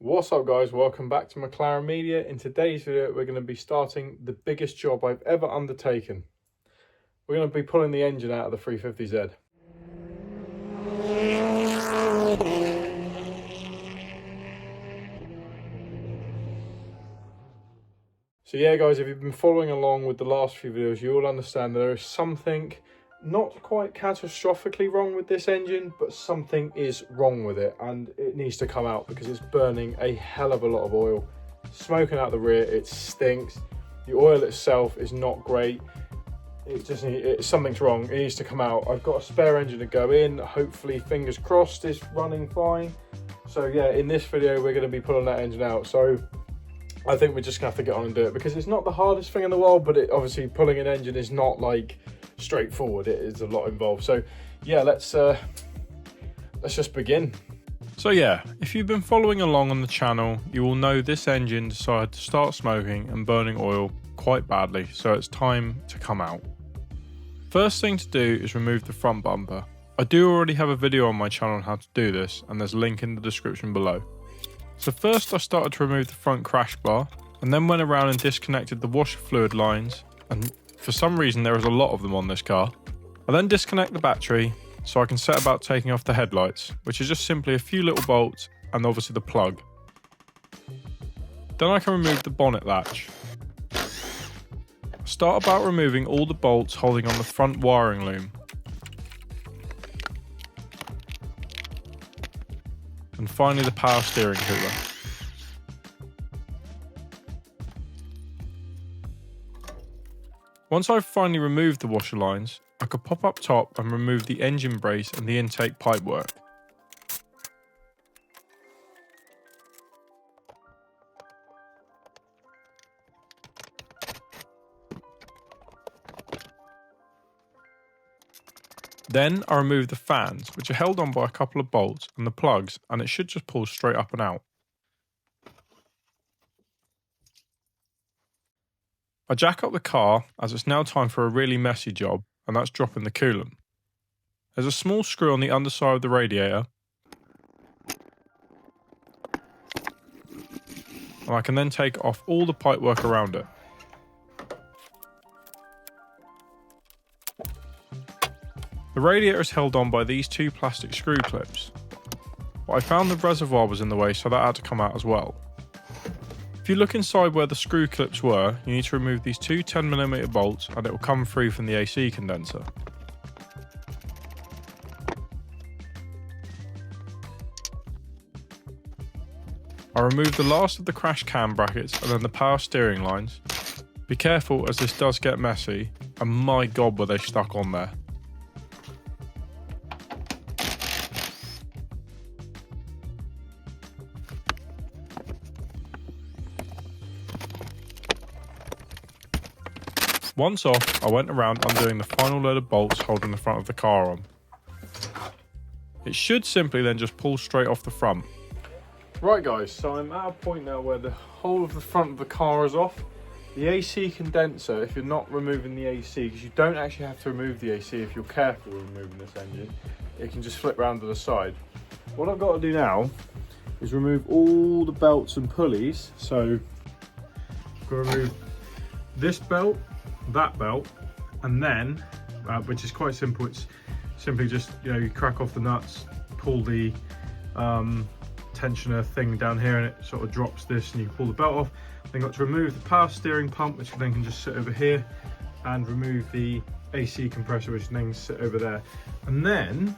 What's up guys, welcome back to McLaren Media. In today's video we're going to be starting the biggest job I've ever undertaken. We're going to be pulling the engine out of the 350Z. So yeah guys, if you've been following along with the last few videos, you'll understand that there is something not quite catastrophically wrong with this engine, but something is wrong with it and it needs to come out because it's burning a hell of a lot of oil. Smoking out the rear, it stinks. The oil itself is not great. Something's wrong, it needs to come out. I've got a spare engine to go in, hopefully, fingers crossed, it's running fine. So yeah, in this video we're going to be pulling that engine out. So I think we're just going to have to get on and do it because it's not the hardest thing in the world, but obviously pulling an engine is not like straightforward. It is a lot involved. So yeah, let's just begin. So yeah, if you've been following along on the channel, you will know this engine decided to start smoking and burning oil quite badly, so it's time to come out. First thing to do is remove the front bumper. I do already have a video on my channel on how to do this, and there's a link in the description below. So first I started to remove the front crash bar, and then went around and disconnected the washer fluid lines, and for some reason there is a lot of them on this car. I then disconnect the battery so I can set about taking off the headlights, which is just simply a few little bolts and obviously the plug. Then I can remove the bonnet latch. Start about removing all the bolts holding on the front wiring loom. And finally the power steering cooler. Once I've finally removed the washer lines, I could pop up top and remove the engine brace and the intake pipework. Then I remove the fans, which are held on by a couple of bolts, and the plugs, and it should just pull straight up and out. I jack up the car as it's now time for a really messy job, and that's dropping the coolant. There's a small screw on the underside of the radiator, and I can then take off all the pipework around it. The radiator is held on by these two plastic screw clips, but I found the reservoir was in the way, so that had to come out as well. If you look inside where the screw clips were, you need to remove these two 10mm bolts and it will come free from the AC condenser. I removed the last of the crash cam brackets and then the power steering lines. Be careful as this does get messy, and my god were they stuck on there. Once off, I went around undoing the final load of bolts holding the front of the car on. It should simply then just pull straight off the front. Right guys, so I'm at a point now where the whole of the front of the car is off. The AC condenser, if you're not removing the AC, because you don't actually have to remove the AC if you're careful with removing this engine, it can just flip round to the side. What I've got to do now is remove all the belts and pulleys. So I've got to remove this belt, that belt, and then which is quite simple, it's simply just, you crack off the nuts, pull the tensioner thing down here and it sort of drops this and you can pull the belt off. Then got to remove the power steering pump, which then can just sit over here, and remove the AC compressor, which then can sit over there. And then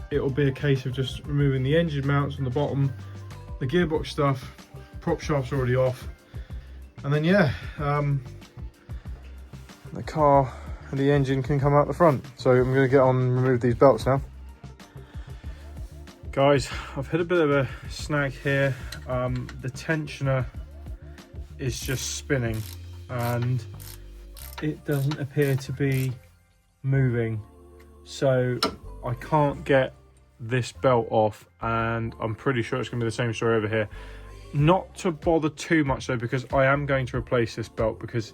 it will be a case of just removing the engine mounts on the bottom, the gearbox stuff, prop shaft's already off, and then yeah, the car and the engine can come out the front. So I'm going to get on and remove these belts now. Guys, I've hit a bit of a snag here. The tensioner is just spinning and it doesn't appear to be moving. So I can't get this belt off, and I'm pretty sure it's going to be the same story over here. Not to bother too much though, because I am going to replace this belt because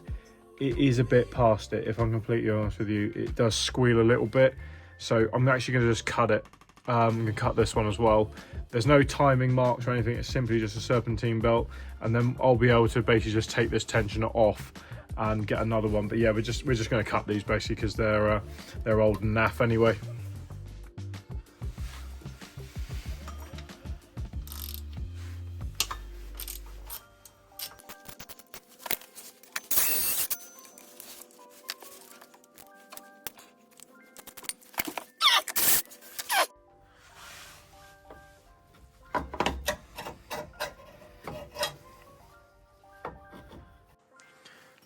it is a bit past it, if I'm completely honest with you. It does squeal a little bit, so I'm actually going to just cut it. I'm going to cut this one as well. There's no timing marks or anything, it's simply just a serpentine belt, and then I'll be able to basically just take this tensioner off and get another one. But yeah, we're just going to cut these basically because they're old and naff anyway.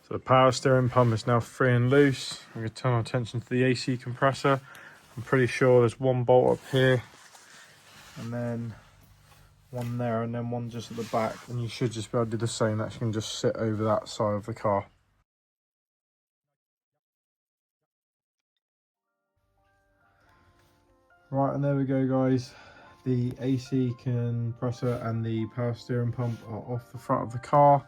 So the power steering pump is now free and loose. I'm going to turn our attention to the AC compressor. I'm pretty sure there's one bolt up here, and then one there, and then one just at the back. And you should just be able to do the same. That can just sit over that side of the car. Right, and there we go, guys. The AC compressor and the power steering pump are off the front of the car.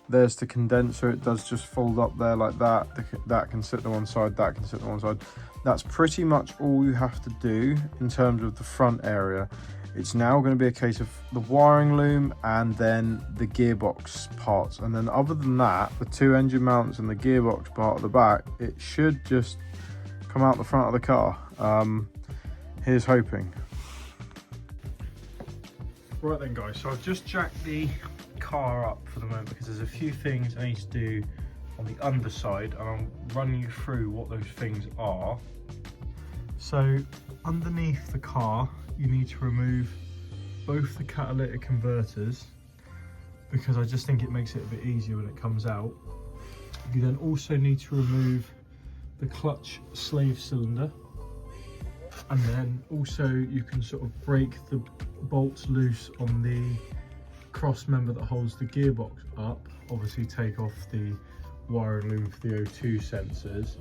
There's the condenser. It does just fold up there like that. That can sit to one side, that can sit to one side. That's pretty much all you have to do in terms of the front area. It's now going to be a case of the wiring loom and then the gearbox parts. And then other than that, the two engine mounts and the gearbox part at the back, it should just come out the front of the car. Here's hoping. Right then, guys, so I've just jacked the car up for the moment because there's a few things I need to do on the underside, and I'll run you through what those things are. So underneath the car, you need to remove both the catalytic converters because I just think it makes it a bit easier when it comes out. You then also need to remove the clutch slave cylinder, and then also you can sort of break the bolts loose on the cross member that holds the gearbox up. Obviously take off the wiring loom for the O2 sensors.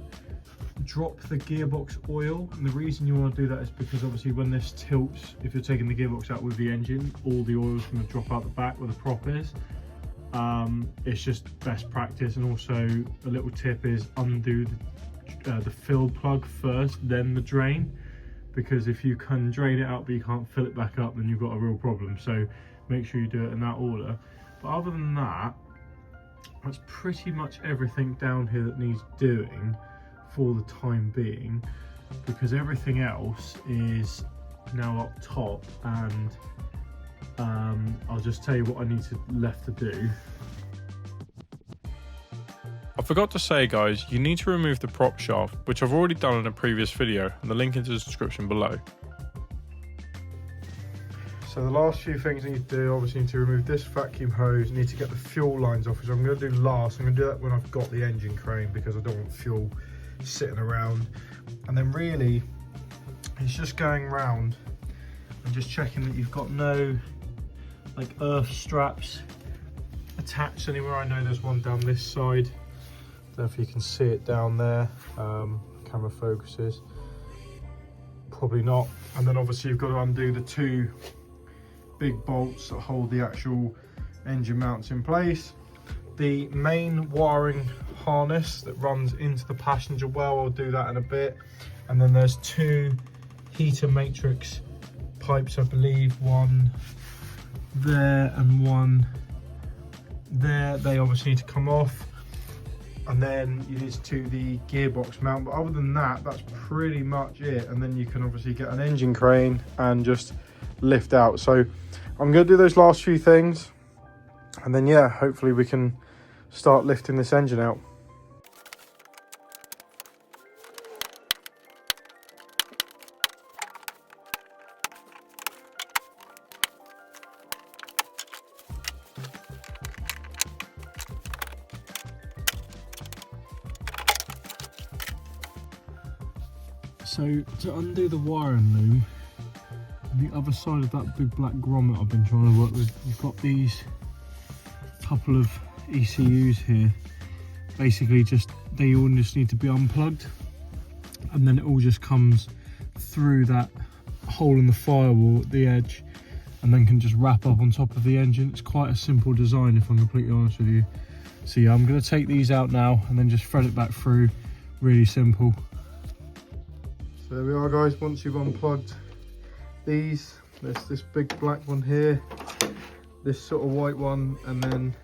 Drop the gearbox oil, and the reason you want to do that is because obviously when this tilts, if you're taking the gearbox out with the engine, all the oil is going to drop out the back where the prop is. It's just best practice. And also a little tip is undo the fill plug first, then the drain, because if you can drain it out but you can't fill it back up, then you've got a real problem. So make sure you do it in that order. But other than that, that's pretty much everything down here that needs doing for the time being, because everything else is now up top, and I'll just tell you what I need left to do. I forgot to say, guys, you need to remove the prop shaft, which I've already done in a previous video, and the link is in the description below. So the last few things I need to do, obviously need to remove this vacuum hose, need to get the fuel lines off, which I'm going to do last. I'm going to do that when I've got the engine crane because I don't want fuel sitting around. And then really, it's just going round and just checking that you've got no like earth straps attached anywhere. I know there's one down this side. I don't know if you can see it down there. Camera focuses. Probably not. And then obviously you've got to undo the two big bolts that hold the actual engine mounts in place. The main wiring harness that runs into the passenger well, I'll do that in a bit. And then there's two heater matrix pipes, I believe, one there and one there. They obviously need to come off. And then you need to do the gearbox mount, but other than that, that's pretty much it. And then you can obviously get an engine crane and just lift out. So I'm going to do those last few things, and then yeah, hopefully we can start lifting this engine out. So to undo the wiring loom, the other side of that big black grommet I've been trying to work with, you've got these couple of ECUs here. Basically they all just need to be unplugged, and then it all just comes through that hole in the firewall at the edge, and then can just wrap up on top of the engine. It's quite a simple design, if I'm completely honest with you. So yeah, I'm going to take these out now and then just thread it back through. Really simple. So there we are, guys. Once you've unplugged these, There's this big black one here, this sort of white one, and then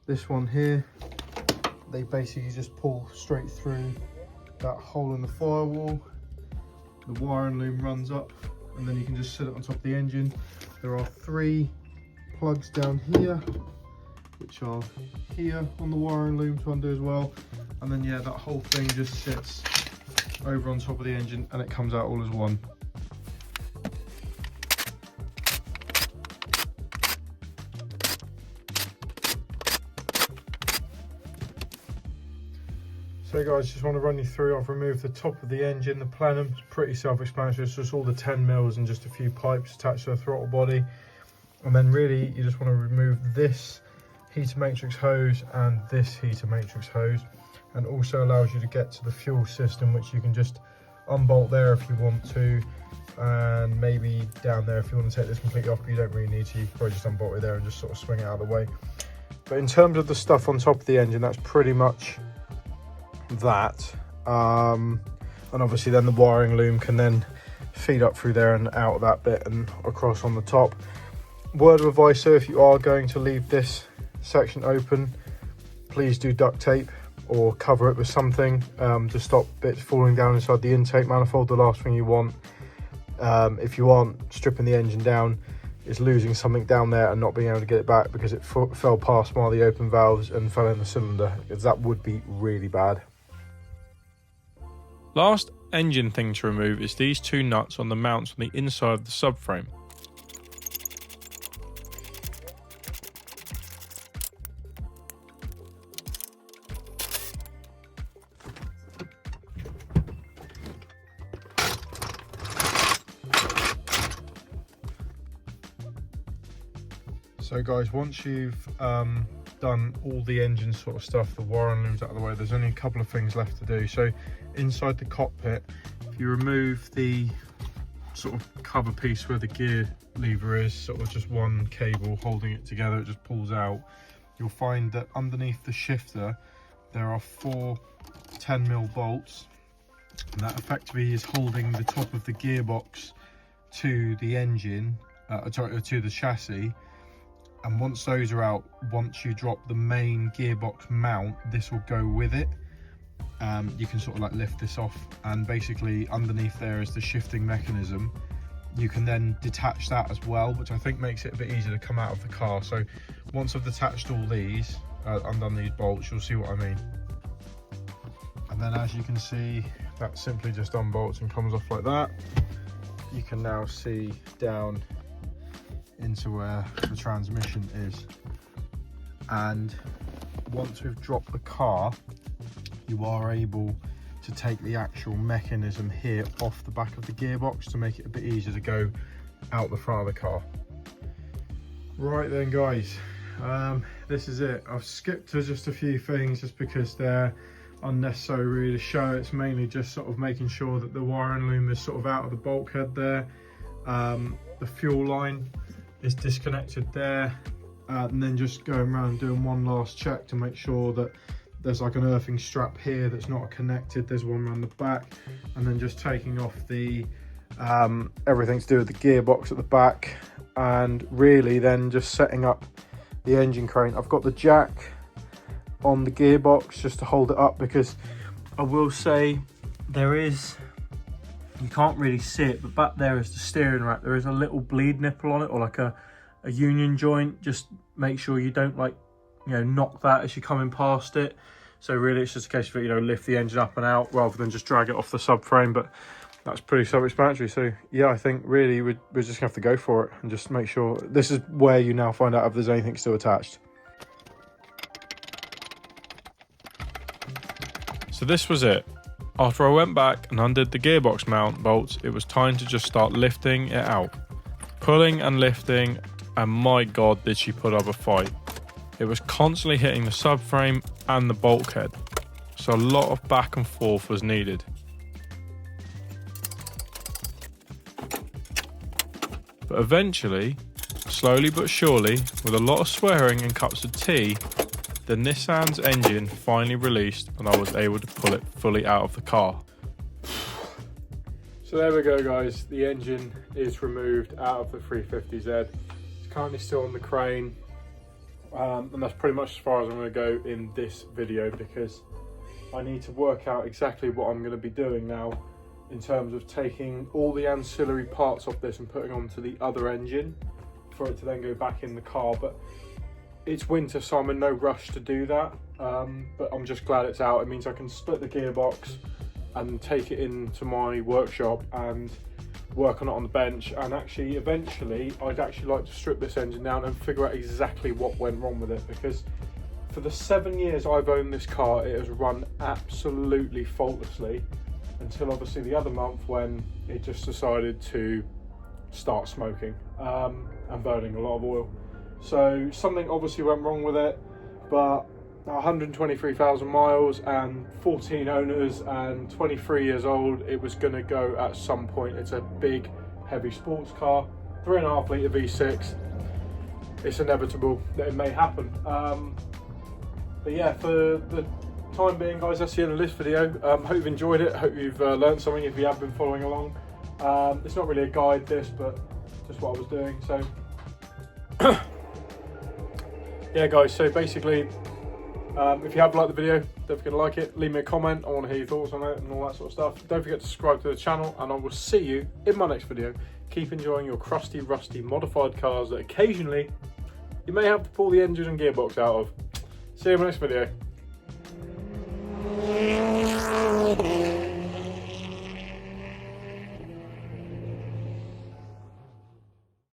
this one here. They basically just pull straight through that hole in the firewall. The wiring loom runs up, and then you can just set it on top of the engine. There are 3 plugs down here, which are here on the wiring loom to undo as well. And then yeah, that whole thing just sits over on top of the engine and it comes out all as one. So guys, just want to run you through. I've removed the top of the engine, the plenum. It's pretty self-explanatory. It's just all the 10 mils and just a few pipes attached to the throttle body. And then really you just want to remove this heater matrix hose and this heater matrix hose, and also allows you to get to the fuel system, which you can just unbolt there if you want to, and maybe down there if you want to take this completely off, but you don't really need to. You can probably just unbolt it there and just sort of swing it out of the way. But in terms of the stuff on top of the engine, that's pretty much that. And obviously then the wiring loom can then feed up through there and out of that bit and across on the top. Word of advice, so if you are going to leave this section open, please do duct tape or cover it with something to stop bits falling down inside the intake manifold. The last thing you want, if you aren't stripping the engine down, is losing something down there and not being able to get it back because it fell past one of the open valves and fell in the cylinder, because that would be really bad. Last engine thing to remove is these 2 nuts on the mounts on the inside of the subframe. So guys, once you've done all the engine sort of stuff, the wiring loom's out of the way, there's only a couple of things left to do. So inside the cockpit, if you remove the sort of cover piece where the gear lever is, sort of just one cable holding it together, it just pulls out, you'll find that underneath the shifter there are 4 10mm bolts, and that effectively is holding the top of the gearbox to the engine, to the chassis. And once those are out, once you drop the main gearbox mount, this will go with it. You can sort of like lift this off, and basically underneath there is the shifting mechanism. You can then detach that as well, which I think makes it a bit easier to come out of the car. So once I've detached all these, undone these bolts, you'll see what I mean. And then as you can see, that simply just unbolts and comes off like that. You can now see down into where the transmission is, and once we've dropped the car, you are able to take the actual mechanism here off the back of the gearbox to make it a bit easier to go out the front of the car. Right then guys, this is it. I've skipped to just a few things just because they're unnecessary really to show. It's mainly just sort of making sure that the wiring loom is sort of out of the bulkhead there. The fuel line is disconnected there, and then just going around and doing one last check to make sure that there's like an earthing strap here that's not connected. There's one around the back, and then just taking off the everything to do with the gearbox at the back, and really then just setting up the engine crane. I've got the jack on the gearbox just to hold it up, because I will say there is, you can't really see it, but back there is the steering rack. There is a little bleed nipple on it, or like a union joint. Just make sure you don't, like, you know, knock that as you're coming past it. So really it's just a case of, you know, lift the engine up and out rather than just drag it off the subframe. But that's pretty self-explanatory. So yeah, I think really we're just gonna have to go for it and just make sure. This is where you now find out if there's anything still attached. So this was it. After I went back and undid the gearbox mount bolts, it was time to just start lifting it out. Pulling and lifting, and my god did she put up a fight. It was constantly hitting the subframe and the bulkhead, so a lot of back and forth was needed. But eventually, slowly but surely, with a lot of swearing and cups of tea, the Nissan's engine finally released and I was able to pull it fully out of the car. So So there we go guys, the engine is removed out of the 350Z. It's currently still on the crane, and that's pretty much as far as I'm going to go in this video, because I need to work out exactly what I'm going to be doing now in terms of taking all the ancillary parts off this and putting onto the other engine for it to then go back in the car. But it's winter, so I'm in no rush to do that, but I'm just glad it's out. It means I can split the gearbox and take it into my workshop and work on it on the bench. And actually eventually I'd actually like to strip this engine down and figure out exactly what went wrong with it, because for the 7 years I've owned this car, it has run absolutely faultlessly, until obviously the other month when it just decided to start smoking and burning a lot of oil. So something obviously went wrong with it, but 123,000 miles and 14 owners and 23 years old, it was going to go at some point. It's a big heavy sports car, 3.5 litre V6. It's inevitable that it may happen. But yeah, for the time being guys, that's the end of this video. Hope you've enjoyed it, hope you've learned something if you have been following along. It's not really a guide this, but just what I was doing. So yeah guys, so basically if you have liked the video, don't forget to like it, leave me a comment, I want to hear your thoughts on it and all that sort of stuff. Don't forget to subscribe to the channel, and I will see you in my next video. Keep enjoying your crusty, rusty, modified cars that occasionally you may have to pull the engine and gearbox out of. See you in my next video.